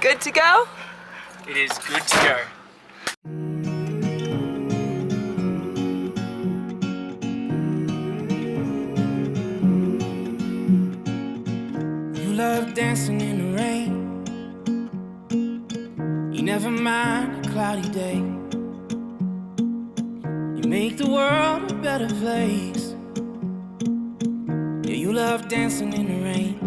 Good to go? It is good to go. You love dancing in the rain. You never mind a cloudy day. You make the world a better place. Yeah, you love dancing in the rain.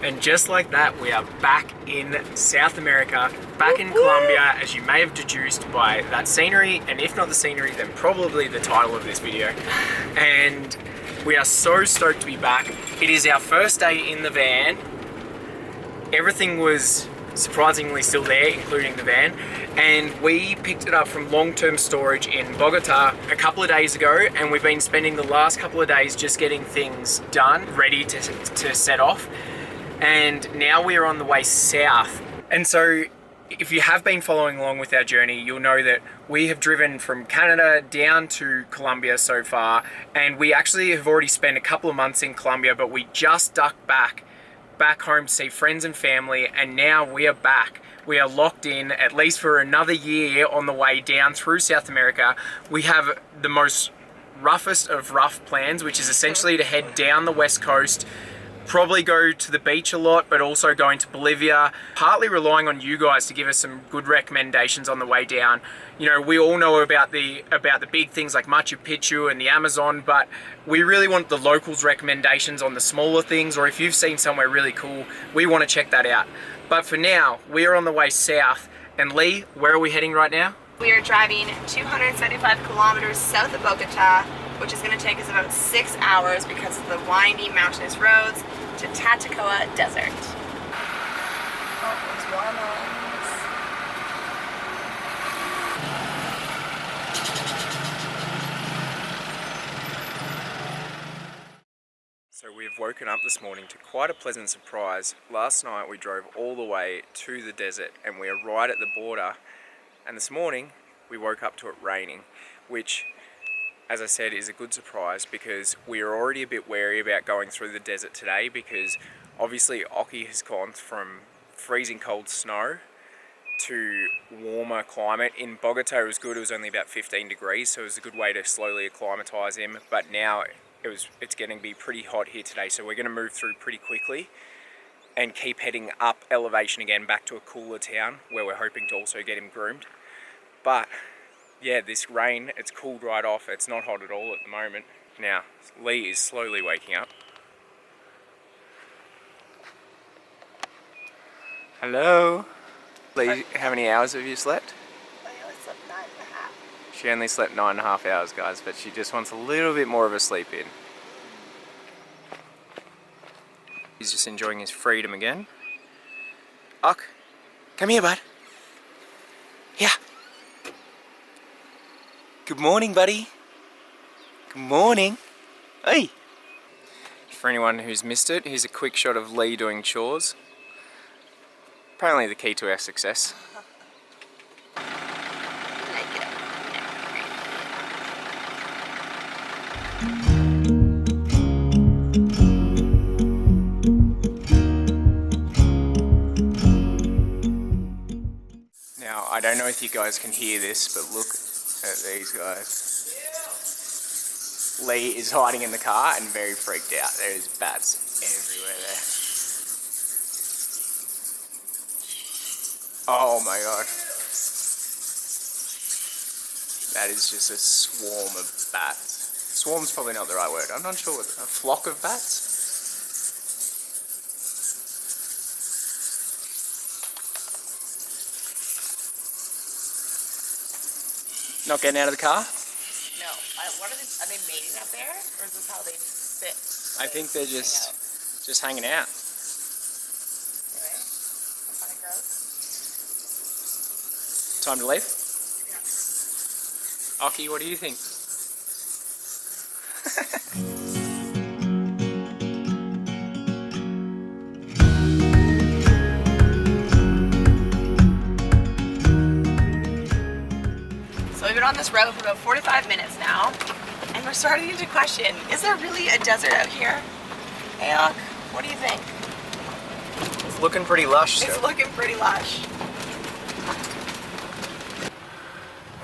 And just like that, we are back in South America, back in Colombia, as you may have deduced by that scenery, and if not the scenery, then probably the title of this video. And we are so stoked to be back. It is our first day in the van. Everything was surprisingly still there, including the van, and we picked it up from long-term storage in Bogota a couple of days ago, and we've been spending the last couple of days just getting things done, ready to set off. And now we're on the way south. And so if you have been following along with our journey, you'll know that we have driven from Canada down to Colombia so far, and we actually have already spent a couple of months in Colombia, but we just ducked back home to see friends and family, and now we are back. We are locked in, at least for another year, on the way down through South America. We have the most roughest of rough plans, which is essentially to head down the west coast, probably go to the beach a lot, but also going to Bolivia, partly relying on you guys to give us some good recommendations on the way down. You know, we all know about the big things like Machu Picchu and the Amazon, but we really want the locals' recommendations on the smaller things, or if you've seen somewhere really cool, we want to check that out. But for now, we are on the way south. And Lee, where are we heading right now? We are driving 275 kilometers south of Bogota, which is going to take us about 6 hours because of the windy mountainous roads to Tatacoa Desert. Oh, there's watermelons. So we've woken up this morning to quite a pleasant surprise. Last night we drove all the way to the desert and we are right at the border. And this morning we woke up to it raining, which, as I said, is a good surprise because we are already a bit wary about going through the desert today, because obviously Oki has gone from freezing cold snow to warmer climate. In Bogota it was good, it was only about 15 degrees, so it was a good way to slowly acclimatise him, but now it's getting to be pretty hot here today, so we're going to move through pretty quickly and keep heading up elevation again back to a cooler town where we're hoping to also get him groomed. But yeah, this rain, it's cooled right off. It's not hot at all at the moment. Now, Lee is slowly waking up. Hello? Lee, how many hours have you slept? I only slept 9.5. She only slept 9.5 hours, guys, but she just wants a little bit more of a sleep in. He's just enjoying his freedom again. Uck, come here, bud. Yeah. Good morning, buddy. Good morning. Hey. For anyone who's missed it, here's a quick shot of Lee doing chores. Apparently the key to our success. Now, I don't know if you guys can hear this, but look at these guys. Lee is hiding in the car and very freaked out. There's bats everywhere there. Oh my god. That is just a swarm of bats. Swarm's probably not the right word. I'm not sure what, a flock of bats? Not getting out of the car? No. Are they mating up there? Or is this how they sit? I think they're just hanging out. Anyway, I find it gross. Time to leave? Yeah. Aki, what do you think? So we've been on this road for about 45 minutes now, and we're starting to question, is there really a desert out here? Hey, Ock, what do you think? It's looking pretty lush It's still. looking pretty lush.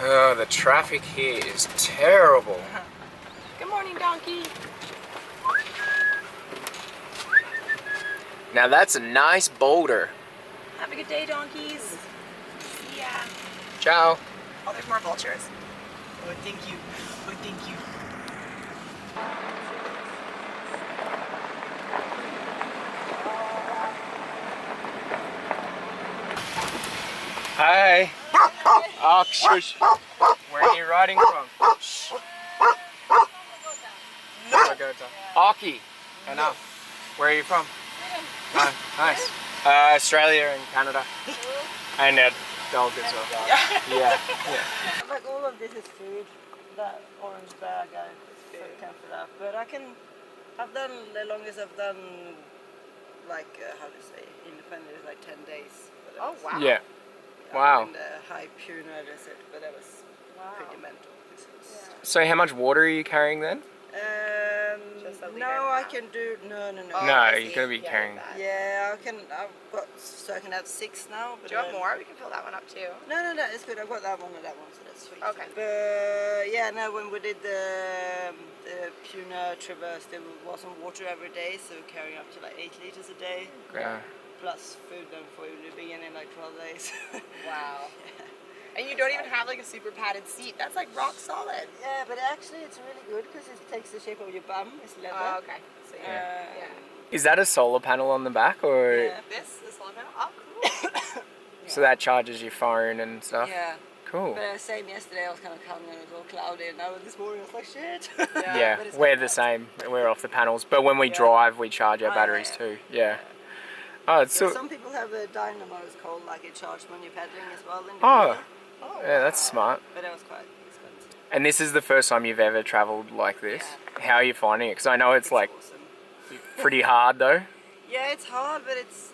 Oh, the traffic here is terrible. Good morning, donkey. Now that's a nice boulder. Have a good day, donkeys. See ya. Ciao. Oh, there's more vultures. Oh, thank you. Oh, thank you. Hi. Oh, shush. Where are you riding from? Shh. Bogota. Aki. Enough. Where are you from? Oh, nice. Australia and Canada. And dog as well. Yeah. Like all of this is food. That orange bag I can't fill up. But I've done the longest I've done, like how to say, independent is like 10 days. But Oh, wow. Yeah. Wow. In the high Puna desert, but that was pretty mental. So how much water are you carrying then? Just a liter No, and a I half. can do no. Oh, No, I you're see. gonna be Yeah, carrying. that. Yeah, I can have 6 now. But Do you want more? We can fill that one up too. No, it's good. I've got that one and that one, so that's sweet. Okay. But yeah, no, when we did the Puna traverse, there wasn't water every day, so carrying up to like 8 liters a day, Yeah. plus food then for the beginning, like 12 days. Wow. And you don't even have like a super padded seat. That's like rock solid. Yeah, but actually it's really good because it takes the shape of your bum. It's leather. Oh, okay. So yeah. Is that a solar panel on the back, or Yeah. This is solar panel. Oh, cool. so that charges your phone and stuff? Yeah. Cool. But same yesterday, I was kind of coming and it was all cloudy, and now this morning I was like, shit. Yeah, But it's we're not the bad. same. We're off the panels, but when we Yeah. drive, we charge our Oh, batteries yeah. too. Yeah. Oh, it's Yeah, so. some people have a dynamo, it's called, like it charges when you're pedaling as well. In the Oh, morning. yeah, that's smart. But that was quite expensive. And this is the first time you've ever travelled like this. How are you finding it? Because I know it's like Awesome. pretty hard though. Yeah, it's hard, but it's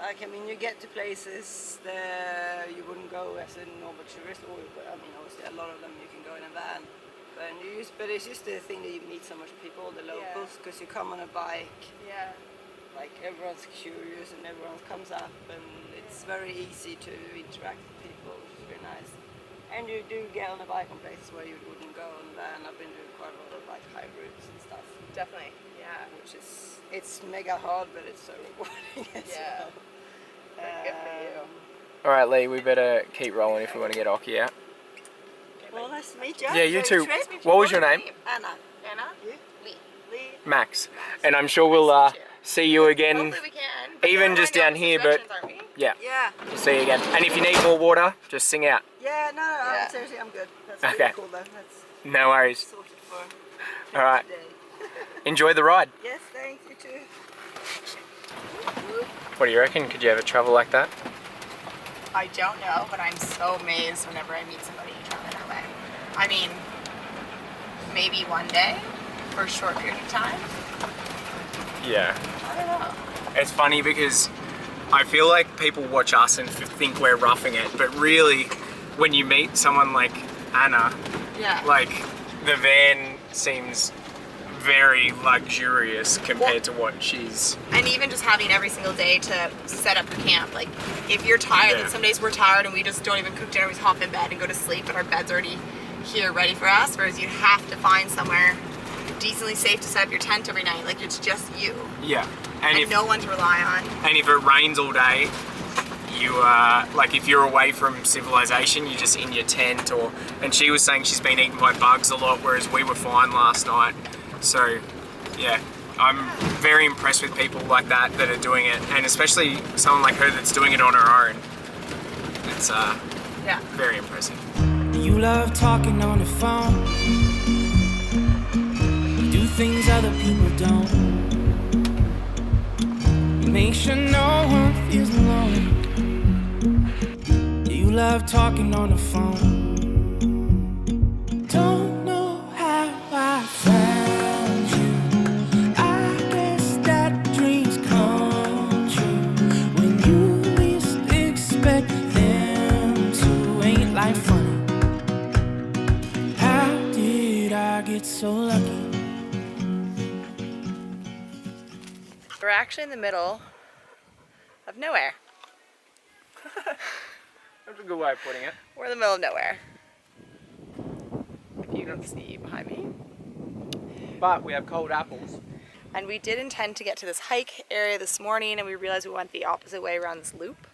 like, I mean, you get to places that you wouldn't go as a normal tourist, or I mean, obviously a lot of them you can go in a van. But it's just the thing that you meet so much people, the locals, because you come on a bike, Yeah. like everyone's curious and everyone comes up, and it's very easy to interact with people, which is very nice. And you do get on a bike on places where you wouldn't go on a van. I've been doing quite a lot of like high routes and stuff, Definitely. Yeah. which is, it's mega hard, but it's so rewarding as Yeah. well. Good for you. All right, Lee, we better keep rolling if we want to get Oki out. Well, nice to meet you. Yeah, you too. Nice to meet you. What was your name? Anna. Anna? You? Lee. Lee. Max. And I'm sure we'll Nice to meet you. see you again. Hopefully we can. But Even we're just going down the here, but- directions, aren't we? Yeah, Yeah. we'll see you again. And if you need more water, just sing out. Yeah, no, Yeah. seriously, I'm good. That's Okay. really cool though. That's No worries. sorted for All right. today. Enjoy the ride. Yes, thanks, you too. What do you reckon? Could you ever travel like that? I don't know, but I'm so amazed whenever I meet somebody traveling that way. I mean, maybe one day for a short period of time. Yeah. I don't know. It's funny because I feel like people watch us and think we're roughing it, but really, when you meet someone like Anna, Yeah. like the van seems very luxurious compared to what she's. And even just having every single day to set up your camp. Like, if you're tired, Yeah. like some days we're tired and we just don't even cook dinner, we just hop in bed and go to sleep, and our bed's already here ready for us. Whereas you have to find somewhere decently safe to set up your tent every night. Like, it's just you. Yeah. And no one to rely on. And if it rains all day, you like if you're away from civilization, you're just in your tent. And she was saying she's been eaten by bugs a lot, whereas we were fine last night. So yeah, I'm very impressed with people like that are doing it, and especially someone like her that's doing it on her own. It's Yeah. very impressive. You love talking on the phone. You do things other people don't. You make sure no one feels alone. You love talking on the phone. Don't know how I found you. I guess that dreams come true when you least expect them to. Ain't life funny? get so lucky. We're actually in the middle of nowhere. That's a good way of putting it. We're in the middle of nowhere. If you don't see behind me. But we have cold apples. And we did intend to get to this hike area this morning, and we realized we went the opposite way around this loop.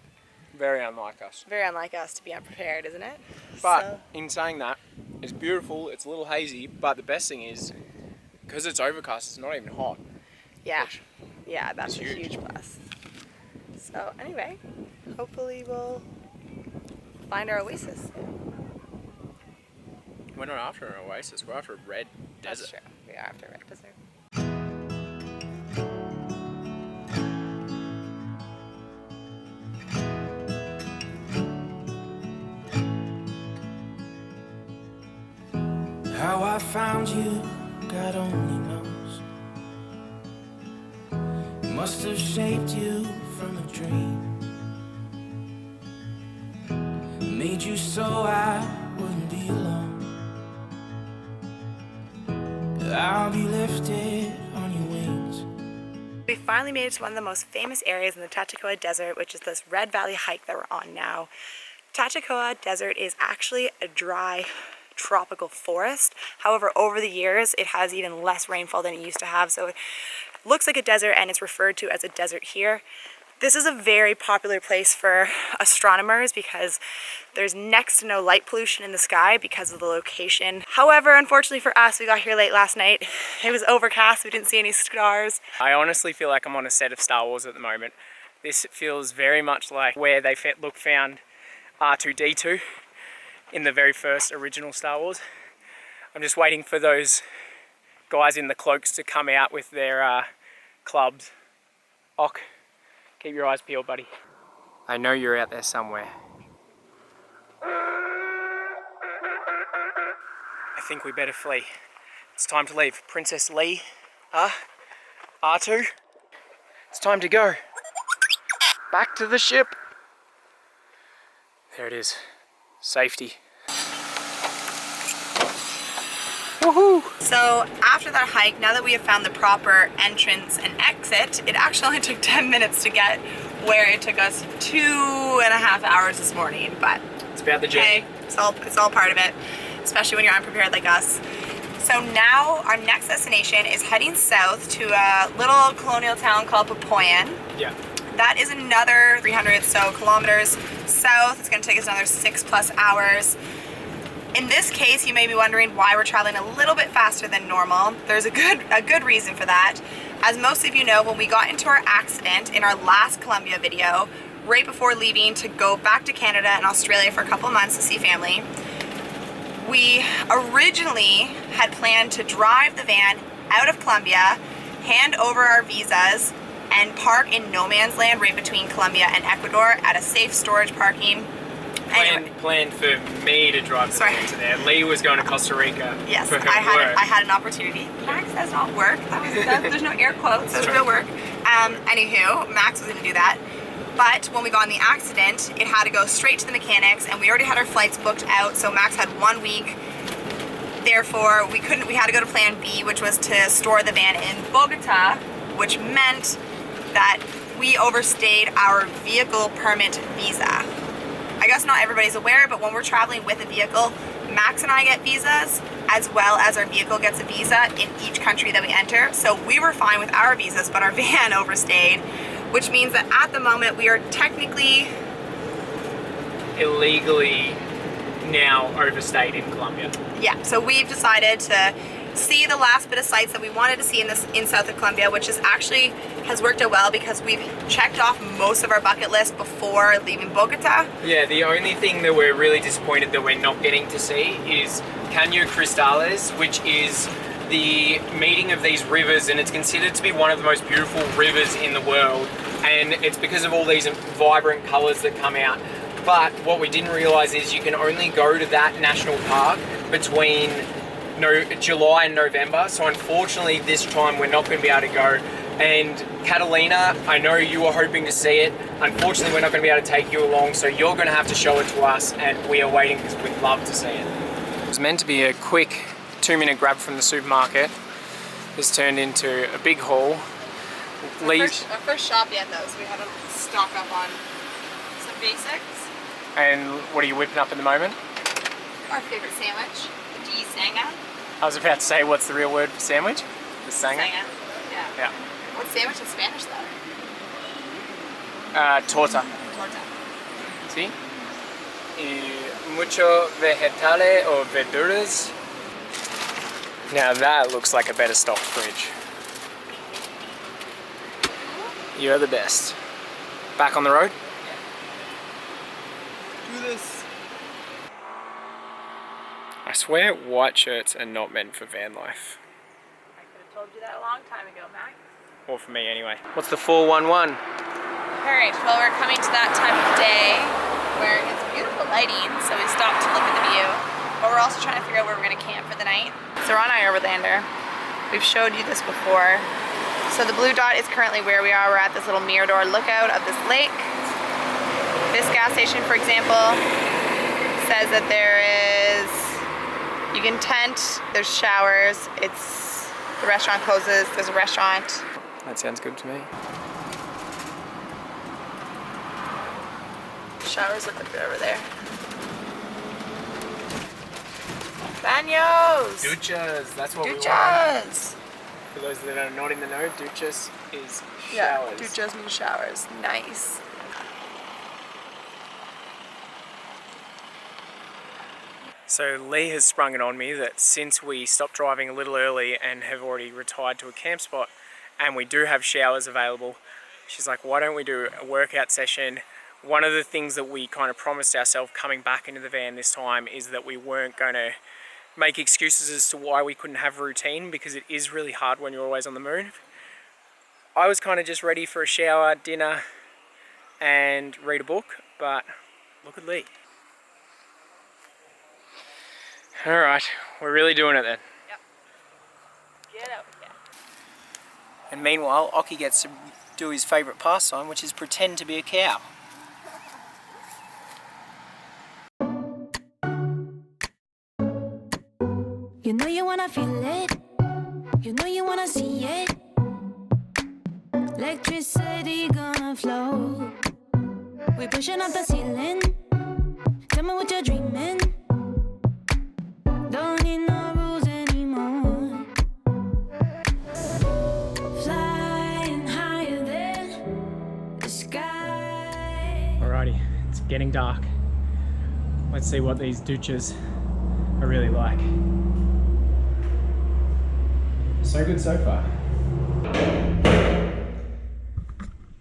Very unlike us. Very unlike us to be unprepared, isn't it? But in saying that, it's beautiful, it's a little hazy, but the best thing is, because it's overcast, it's not even hot. Yeah. Yeah, that's a It's huge plus. So anyway, hopefully we'll find our oasis. We're not after an oasis, we're after a red desert. That's true. We are after a red desert. How I found you, God only knows. Must have shaped you from a dream. Made you so I wouldn't be alone. I'll be lifted on your wings. We finally made it to one of the most famous areas in the Tatacoa Desert, which is this Red Valley hike that we're on now. Tatacoa Desert is actually a dry tropical forest. However, over the years, it has even less rainfall than it used to have, so it looks like a desert and it's referred to as a desert here. This is a very popular place for astronomers because there's next to no light pollution in the sky because of the location. However, unfortunately for us, we got here late last night. It was overcast, we didn't see any stars. I honestly feel like I'm on a set of Star Wars at the moment. This feels very much like where they found R2-D2 in the very first original Star Wars. I'm just waiting for those guys in the cloaks to come out with their clubs. Ock, keep your eyes peeled, buddy. I know you're out there somewhere. I think we better flee. It's time to leave. Princess Lee, R2, it's time to go. Back to the ship. There it is. Safety. Woohoo! So after that hike, now that we have found the proper entrance and exit, it actually only took 10 minutes to get where it took us 2.5 hours this morning, but It's about the journey. hey, it's all part of it, especially when you're unprepared like us. So now our next destination is heading south to a little colonial town called Popoyan. Yeah. That is another 300 so kilometers south. It's going to take us another 6+ hours. In this case, you may be wondering why we're traveling a little bit faster than normal. There's a good reason for that. As most of you know, when we got into our accident in our last Colombia video, right before leaving to go back to Canada and Australia for a couple of months to see family, we originally had planned to drive the van out of Colombia, hand over our visas, and park in no man's land right between Colombia and Ecuador at a safe storage parking. Planned for me to drive the van to there. Lee was going to Costa Rica. Yes, for her I work. had an opportunity. Max does not work. There's no air quotes. That's real work. Anywho, Max was going to do that. But when we got in the accident, it had to go straight to the mechanics, and we already had our flights booked out. So Max had 1 week. Therefore, we had to go to Plan B, which was to store the van in Bogota, which meant that we overstayed our vehicle permit visa. I guess not everybody's aware, but when we're traveling with a vehicle, Max and I get visas, as well as our vehicle gets a visa in each country that we enter. So we were fine with our visas, but our van overstayed, which means that at the moment we are technically illegally now overstayed in Colombia. Yeah, so we've decided to see the last bit of sites that we wanted to see in south of Colombia, which has worked out well because we've checked off most of our bucket list before leaving Bogota. Yeah, the only thing that we're really disappointed that we're not getting to see is Caño Cristales, which is the meeting of these rivers, and it's considered to be one of the most beautiful rivers in the world, and it's because of all these vibrant colors that come out. But what we didn't realize is you can only go to that national park between July and November, so unfortunately this time we're not going to be able to go. And Catalina, I know you were hoping to see it. Unfortunately, we're not going to be able to take you along, so you're going to have to show it to us, and we are waiting because we'd love to see it. It was meant to be a quick 2-minute grab from the supermarket has turned into a big haul. Our first shop yet though, so we had to stock up on some basics. And what are you whipping up at the moment? Our favorite sandwich, the sanga. I was about to say, what's the real word for sandwich? The sanga? Sanga, yeah. Yeah. What's sandwich in Spanish though? Torta. Torta. See? Mucho vegetale or verduras. Now that looks like a better stocked fridge. You're the best. Back on the road? Do this. I swear white shirts are not meant for van life. I could have told you that a long time ago, Max. Or for me anyway. What's the 411? Alright, well we're coming to that time of day where it's beautiful lighting, so we stopped to look at the view. But we're also trying to figure out where we're going to camp for the night. So we're on our Overlander. We've showed you this before. So the blue dot is currently where we are. We're at this little mirador lookout of this lake. This gas station, for example, says that there is, you can tent, there's showers, the restaurant closes, there's a restaurant. That sounds good to me. Showers look like they're over there. Baños! Duchas, that's what we want. Duchas! For those that are not in the know, duchas is showers. Yeah, duchas mean showers. Nice. So Lee has sprung it on me that since we stopped driving a little early and have already retired to a camp spot and we do have showers available, she's like, why don't we do a workout session? One of the things that we kind of promised ourselves coming back into the van this time is that we weren't going to make excuses as to why we couldn't have a routine, because it is really hard when you're always on the move. I was kind of just ready for a shower, dinner and read a book, but look at Lee. Alright, we're really doing it then. Yep. Get out of here. And meanwhile, Occy gets to do his favourite pastime, which is pretend to be a cow. You know you wanna feel it, you know you wanna see it. Electricity gonna flow. We pushing up the ceiling. Tell me what you're dreaming. Don't need no rules anymore. Flying higher than the sky. Alrighty, it's getting dark. Let's see what these duchas are really like. So good so far.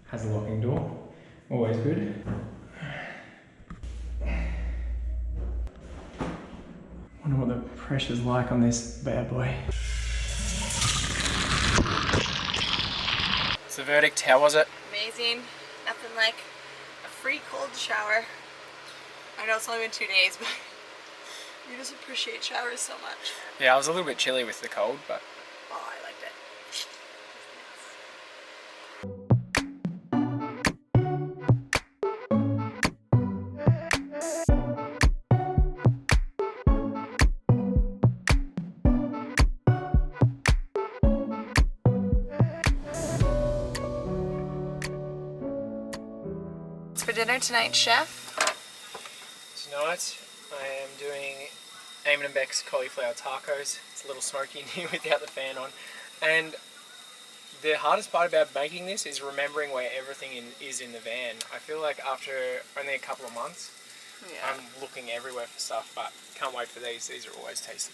Has a locking door, always good. Wonder what the pressure's like on this bad boy. What's the verdict? How was it? Amazing. Nothing like a free cold shower. I know it's only been 2 days, but you just appreciate showers so much. Yeah, I was a little bit chilly with the cold, but Oh, I liked it. What's for dinner tonight, chef? tonight I am doing Eamon and Beck's cauliflower tacos. It's a little smoky in here without the fan on. And the hardest part about making this is remembering where everything is in the van. I feel like after only a couple of months, I'm looking everywhere for stuff, but can't wait for these. These are always tasty.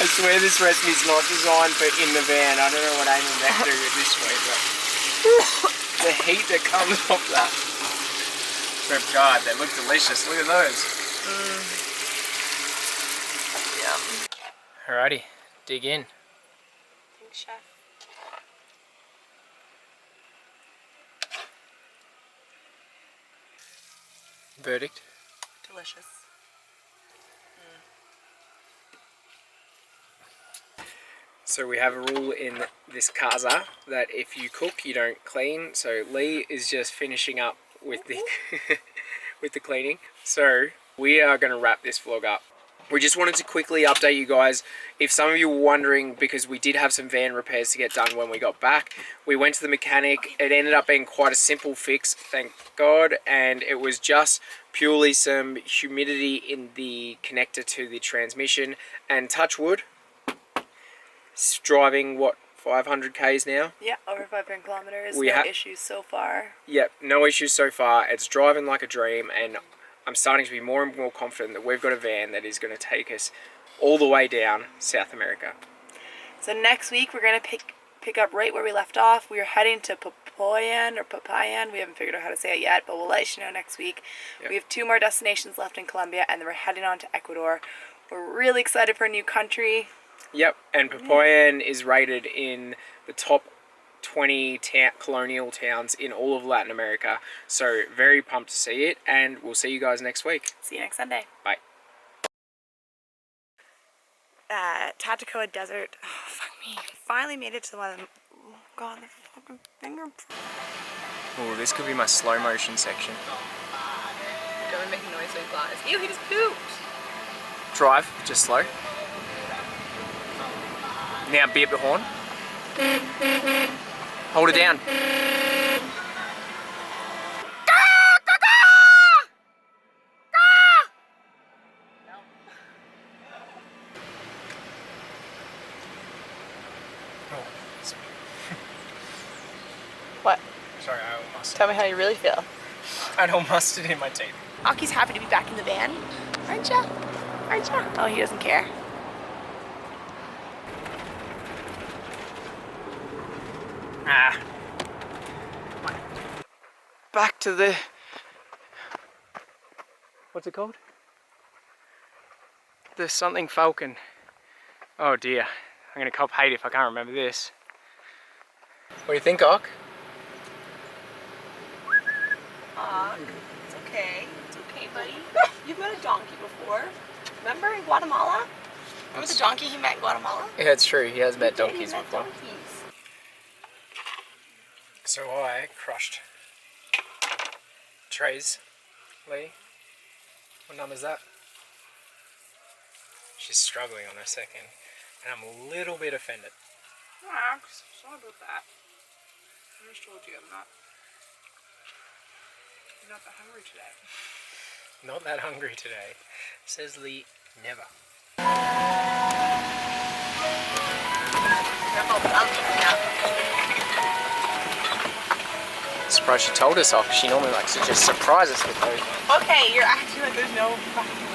I swear this recipe's not designed for in the van. I don't know what Amy Beck do it this way, but the heat that comes off that. But God, they look delicious. Look at those. Yeah. Alrighty, dig in. Thanks, chef. Verdict? Delicious. So we have a rule in this casa that if you cook, you don't clean. So Lee is just finishing up with the with the cleaning. So we are going to wrap this vlog up. We just wanted to quickly update you guys. If some of you were wondering, because we did have some van repairs to get done when we got back, we went to the mechanic. It ended up being quite a simple fix, thank God, and it was just purely some humidity in the connector to the transmission. And touch wood, it's driving what, 500 k's now? Yeah, over 500 kilometers. We No issues so far. Yep, no issues so far. It's driving like a dream, and I'm starting to be more and more confident that we've got a van that is going to take us all the way down South America. So next week we're going to pick up right where we left off. We are heading to Popayan. We haven't figured out how to say it yet, but we'll let you know next week. Yep. We have 2 more destinations left in Colombia, and then we're heading on to Ecuador. We're really excited for a new country. Yep, and Popayan is rated in the top 20 colonial towns in all of Latin America. So very pumped to see it, and we'll see you guys next week. See you next Sunday. Bye. Tatacoa Desert. Oh, fuck me. Finally made it to one of them. Oh, God, the fucking fingerprints. Oh, this could be my slow motion section. Don't make a noise so he flies. Ew, he just pooped. Drive, just slow. Now beep the horn. Hold it down. What? Sorry, I almost. Tell me how you really feel. I had all mustard in my teeth. Aki's happy to be back in the van. Aren't ya? Aren't ya? Oh, he doesn't care. Back to the... What's it called? The something falcon. Oh dear. I'm gonna cop hate if I can't remember this. What do you think, Ock? It's okay. It's okay, buddy. You've met a donkey before. Remember in Guatemala? Remember the donkey he met in Guatemala? Yeah, it's true. He has met Yeah, donkeys he met before. donkeys. So I crushed trays. Lee, what number's that? She's struggling on her second, and I'm a little bit offended. Max, sorry about that. I just told you I'm not that hungry today. Not that hungry today, says Lee. Never. Surprised she told us off. She normally likes to just surprise us with those. Okay, you're acting like there's no fucking